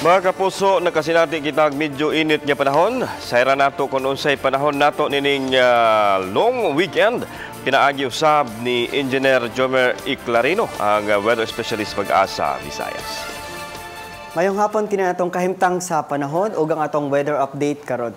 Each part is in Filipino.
Mga kapuso, nakasinati kita medyo init nga panahon. Sayra nato kung unsay panahon nato nining long weekend. Pinaagi usab ni Engineer Jomer Iclarino, ang weather specialist Pag-asa, Visayas. Mayong hapon kinatong kahimtang sa panahon ug ang atong weather update karon.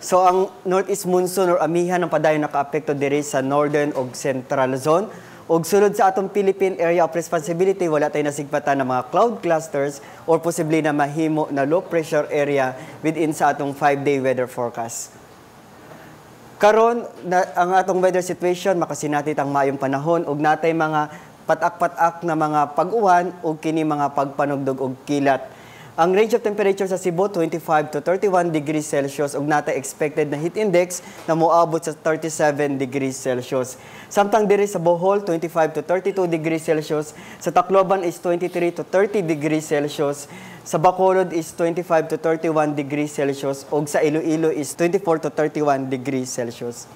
So ang northeast monsoon or amihan ng padayon nakaapekto diri sa northern ug central zone. Ug sulod sa atong Philippine Area of Responsibility, wala tayo nasigpatan ng mga cloud clusters or posible na mahimo na low pressure area within sa atong 5-day weather forecast. Karon ang atong weather situation makasinati ang maayong panahon ug natay mga patak-patak na mga pag-uwan ug kini mga pagpanugdog og kilat. Ang range of temperature sa Cebu 25 to 31 degrees Celsius ug natay expected na heat index na moabot sa 37 degrees Celsius. Samtang diri sa Bohol 25 to 32 degrees Celsius, sa Tacloban is 23 to 30 degrees Celsius, sa Bacolod is 25 to 31 degrees Celsius ug sa Iloilo is 24 to 31 degrees Celsius.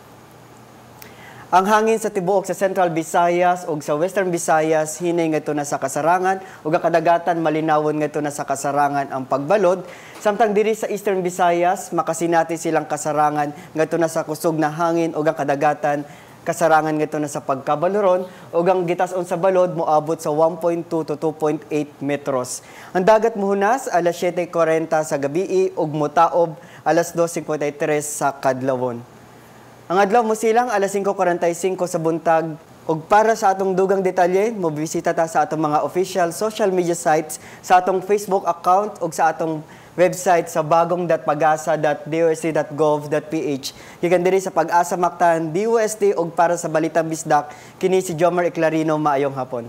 Ang hangin sa tibuok sa Central Visayas ug sa Western Visayas hinay ngadto na sa kasarangan ug ang kadagatan malinawon ngadto na sa kasarangan ang pagbalod. Samtang diri sa Eastern Visayas makasinati silang kasarangan ngadto na sa kusog na hangin ug ang kadagatan kasarangan ngadto na sa pagkabaloron ug ang gitas-on sa balod moabot sa 1.2 to 2.8 metros. Ang dagat mohunas alas 7:40 sa gabii ug motaob alas 2:53 sa kadlawon. Ang adlaw mo silang alas 5:45 sa buntag ug para sa atong dugang detalye mobisita ta sa atong mga official social media sites, sa atong Facebook account ug sa atong website sa bagong.pagasa.dosc.gov.ph. Gikan diri sa Pag-asa Mactan DOST ug para sa Balitang Bisdak kini si Jomer Iclarino. Maayong hapon.